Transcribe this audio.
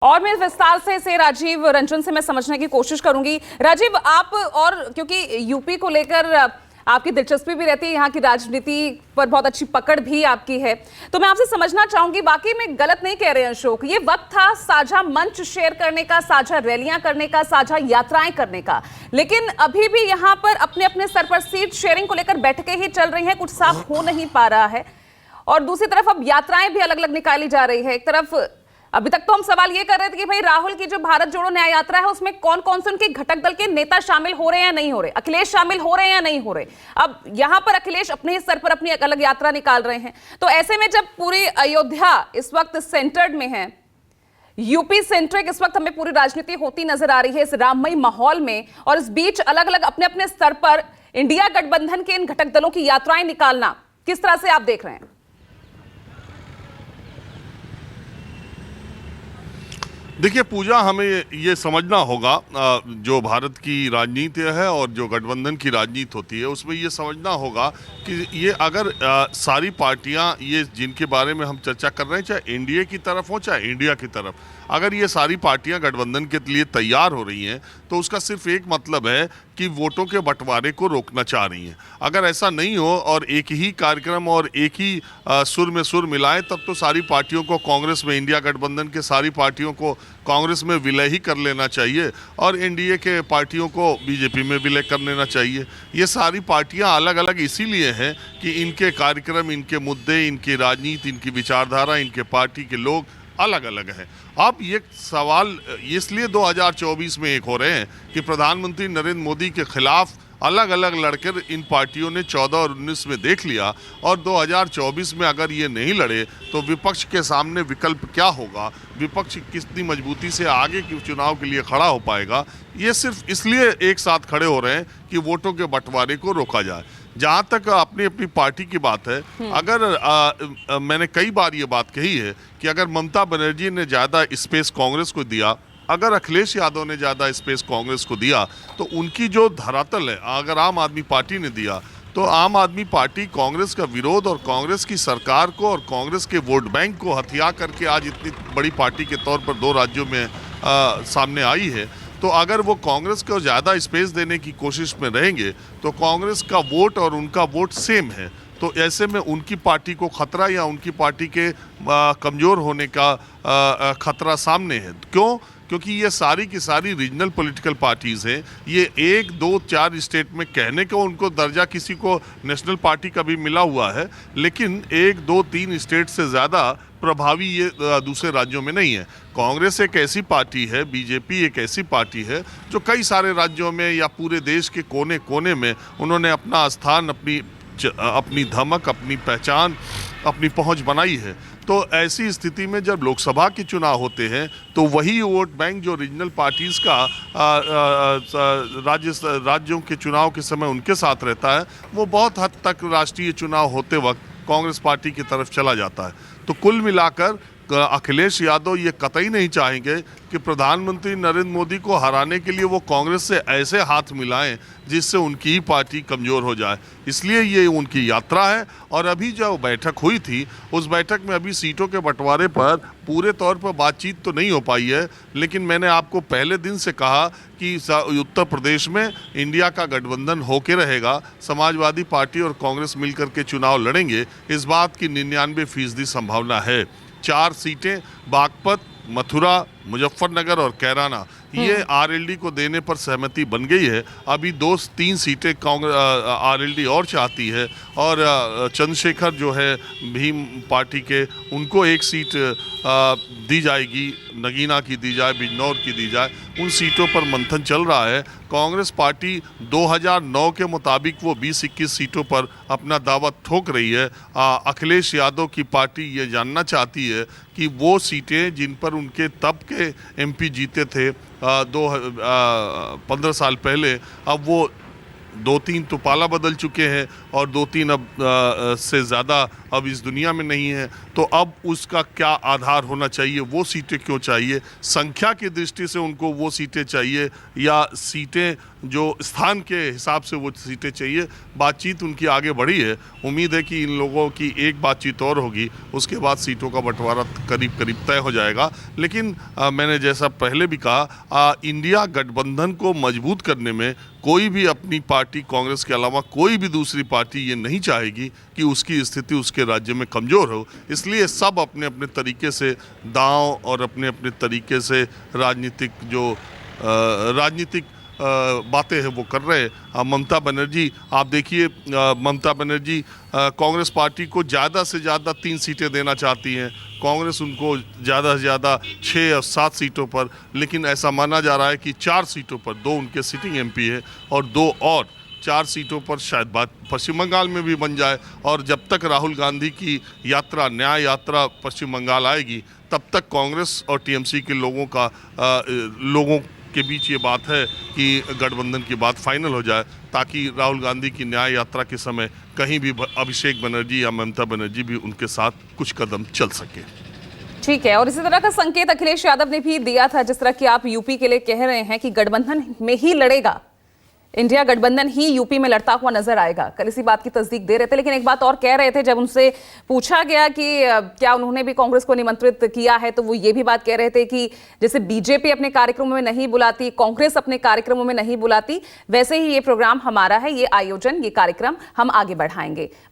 और मैं विस्तार से राजीव रंजन से मैं समझने की कोशिश करूंगी। राजीव, आप और क्योंकि यूपी को लेकर आपकी दिलचस्पी भी रहती है, यहाँ की राजनीति पर बहुत अच्छी पकड़ भी आपकी है, तो मैं आपसे समझना चाहूंगी, बाकी में गलत नहीं कह रहे हैं अशोक, ये वक्त था साझा मंच शेयर करने का, साझा रैलियां करने का, साझा यात्राएं करने का, लेकिन अभी भी यहाँ पर अपने अपने स्तर पर सीट शेयरिंग को लेकर बैठकें ही चल रही हैं, कुछ साफ हो नहीं पा रहा है। और दूसरी तरफ अब यात्राएं भी अलग अलग निकाली जा रही है। एक तरफ अभी तक तो हम सवाल ये कर रहे थे कि भाई राहुल की जो भारत जोड़ो न्याय यात्रा है उसमें कौन कौन से उनके घटक दल के नेता शामिल हो रहे हैं या नहीं हो रहे, अखिलेश शामिल हो रहे हैं या नहीं हो रहे। अब यहां पर अखिलेश अपने ही स्तर पर अपनी अलग यात्रा निकाल रहे हैं, तो ऐसे में जब पूरी अयोध्या इस वक्त सेंटर्ड में है, यूपी सेंट्रिक इस वक्त हमें पूरी राजनीति होती नजर आ रही है इस राममयी माहौल में, और इस बीच अलग अलग अपने अपने स्तर पर इंडिया गठबंधन के इन घटक दलों की यात्राएं निकालना किस तरह से आप देख रहे हैं? देखिए पूजा, हमें ये समझना होगा, जो भारत की राजनीति है और जो गठबंधन की राजनीति होती है उसमें ये समझना होगा कि ये अगर सारी पार्टियां, ये जिनके बारे में हम चर्चा कर रहे हैं, चाहे एनडीए की तरफ हो चाहे इंडिया की तरफ, अगर ये सारी पार्टियां गठबंधन के लिए तैयार हो रही हैं तो उसका सिर्फ एक मतलब है कि वोटों के बंटवारे को रोकना चाह रही हैं। अगर ऐसा नहीं हो और एक ही कार्यक्रम और एक ही सुर में सुर मिलाएं, तब तो सारी पार्टियों को कांग्रेस में, इंडिया गठबंधन के सारी पार्टियों को कांग्रेस में विलय ही कर लेना चाहिए और एनडीए के पार्टियों को बीजेपी में विलय कर लेना चाहिए। ये सारी पार्टियां अलग अलग इसीलिए हैं कि इनके कार्यक्रम, इनके मुद्दे, इनकी राजनीति, इनकी विचारधारा, इनके पार्टी के लोग अलग अलग हैं। अब ये सवाल इसलिए 2024 में एक हो रहे हैं कि प्रधानमंत्री नरेंद्र मोदी के खिलाफ अलग अलग लड़कर इन पार्टियों ने 14 और 19 में देख लिया, और 2024 में अगर ये नहीं लड़े तो विपक्ष के सामने विकल्प क्या होगा, विपक्ष कितनी मजबूती से आगे के चुनाव के लिए खड़ा हो पाएगा। ये सिर्फ इसलिए एक साथ खड़े हो रहे हैं कि वोटों के बंटवारे को रोका जाए। जहाँ तक अपनी अपनी पार्टी की बात है, अगर मैंने कई बार ये बात कही है कि अगर ममता बनर्जी ने ज़्यादा स्पेस कांग्रेस को दिया, अगर अखिलेश यादव ने ज़्यादा स्पेस कांग्रेस को दिया, तो उनकी जो धरातल है अगर आम आदमी पार्टी ने दिया, तो आम आदमी पार्टी कांग्रेस का विरोध और कांग्रेस की सरकार को और कांग्रेस के वोट बैंक को हथिया करके आज इतनी बड़ी पार्टी के तौर पर 2 राज्यों में सामने आई है। तो अगर वो कांग्रेस को ज़्यादा स्पेस देने की कोशिश में रहेंगे तो कांग्रेस का वोट और उनका वोट सेम है, तो ऐसे में उनकी पार्टी को खतरा या उनकी पार्टी के कमज़ोर होने का खतरा सामने है। क्यों? क्योंकि ये सारी की सारी रीजनल पॉलिटिकल पार्टीज़ हैं। ये 1, 2, 4 स्टेट में कहने को उनको दर्जा किसी को नेशनल पार्टी का भी मिला हुआ है, लेकिन 1, 2, 3 स्टेट से ज़्यादा प्रभावी ये दूसरे राज्यों में नहीं है। कांग्रेस एक ऐसी पार्टी है, बीजेपी एक ऐसी पार्टी है जो कई सारे राज्यों में या पूरे देश के कोने कोने में उन्होंने अपना स्थान, अपनी धमक, अपनी पहचान, अपनी पहुंच बनाई है। तो ऐसी स्थिति में जब लोकसभा के चुनाव होते हैं तो वही वोट बैंक जो रीजनल पार्टीज़ का राज्यों के चुनाव के समय उनके साथ रहता है, वो बहुत हद तक राष्ट्रीय चुनाव होते वक्त कांग्रेस पार्टी की तरफ चला जाता है। तो कुल मिलाकर अखिलेश यादव ये कतई नहीं चाहेंगे कि प्रधानमंत्री नरेंद्र मोदी को हराने के लिए वो कांग्रेस से ऐसे हाथ मिलाएं जिससे उनकी ही पार्टी कमज़ोर हो जाए। इसलिए ये उनकी यात्रा है। और अभी जो बैठक हुई थी उस बैठक में अभी सीटों के बंटवारे पर पूरे तौर पर बातचीत तो नहीं हो पाई है, लेकिन मैंने आपको पहले दिन से कहा कि उत्तर प्रदेश में इंडिया का गठबंधन होके रहेगा, समाजवादी पार्टी और कांग्रेस मिलकर के चुनाव लड़ेंगे, इस बात की 99% संभावना है। 4 सीटें बागपत, मथुरा, मुजफ्फरनगर और कैराना, ये आरएलडी को देने पर सहमति बन गई है। अभी 2-3 सीटें कांग्रेस आरएलडी और चाहती है, और चंद्रशेखर जो है भीम पार्टी के, उनको 1 सीट दी जाएगी, नगीना की दी जाए, बिजनौर की दी जाए। उन सीटों पर मंथन चल रहा है। कांग्रेस पार्टी 2009 के मुताबिक वो 20-21 सीटों पर अपना दावा ठोक रही है। अखिलेश यादव की पार्टी ये जानना चाहती है कि वो सीटें जिन पर उनके तब के एमपी जीते थे 15 साल पहले, अब वो 2-3 तो पाला बदल चुके हैं और 2-3 अब से ज़्यादा अब इस दुनिया में नहीं है, तो अब उसका क्या आधार होना चाहिए, वो सीटें क्यों चाहिए, संख्या की दृष्टि से उनको वो सीटें चाहिए या सीटें जो स्थान के हिसाब से वो सीटें चाहिए, बातचीत उनकी आगे बढ़ी है। उम्मीद है कि इन लोगों की एक बातचीत और होगी, उसके बाद सीटों का बंटवारा करीब करीब तय हो जाएगा। लेकिन मैंने जैसा पहले भी कहा, इंडिया गठबंधन को मजबूत करने में कोई भी अपनी पार्टी कांग्रेस के अलावा कोई भी दूसरी पार्टी ये नहीं चाहेगी कि उसकी स्थिति उसके राज्य में कमज़ोर हो। इसलिए सब अपने अपने तरीके से दांव और अपने अपने तरीके से राजनीतिक बातें हैं वो कर रहे हैं। ममता बनर्जी, आप देखिए, ममता बनर्जी कांग्रेस पार्टी को ज़्यादा से ज़्यादा 3 सीटें देना चाहती हैं, कांग्रेस उनको ज़्यादा से ज़्यादा 6 या 7 सीटों पर, लेकिन ऐसा माना जा रहा है कि 4 सीटों पर, 2 उनके सिटिंग एमपी है और 2 और 4 सीटों पर शायद बात पश्चिम बंगाल में भी बन जाए। और जब तक राहुल गांधी की यात्रा, न्याय यात्रा पश्चिम बंगाल आएगी, तब तक कांग्रेस और टीएमसी के लोगों के बीच ये बात है कि गठबंधन की बात फाइनल हो जाए, ताकि राहुल गांधी की न्याय यात्रा के समय कहीं भी अभिषेक बनर्जी या ममता बनर्जी भी उनके साथ कुछ कदम चल सके। ठीक है, और इसी तरह का संकेत अखिलेश यादव ने भी दिया था, जिस तरह की आप यूपी के लिए कह रहे हैं कि गठबंधन में ही लड़ेगा, इंडिया गठबंधन ही यूपी में लड़ता हुआ नजर आएगा। कल इसी बात की तस्दीक दे रहे थे, लेकिन एक बात और कह रहे थे, जब उनसे पूछा गया कि क्या उन्होंने भी कांग्रेस को निमंत्रित किया है, तो वो ये भी बात कह रहे थे कि जैसे बीजेपी अपने कार्यक्रमों में नहीं बुलाती, कांग्रेस अपने कार्यक्रमों में नहीं बुलाती, वैसे ही ये प्रोग्राम हमारा है, ये आयोजन, ये कार्यक्रम हम आगे बढ़ाएंगे।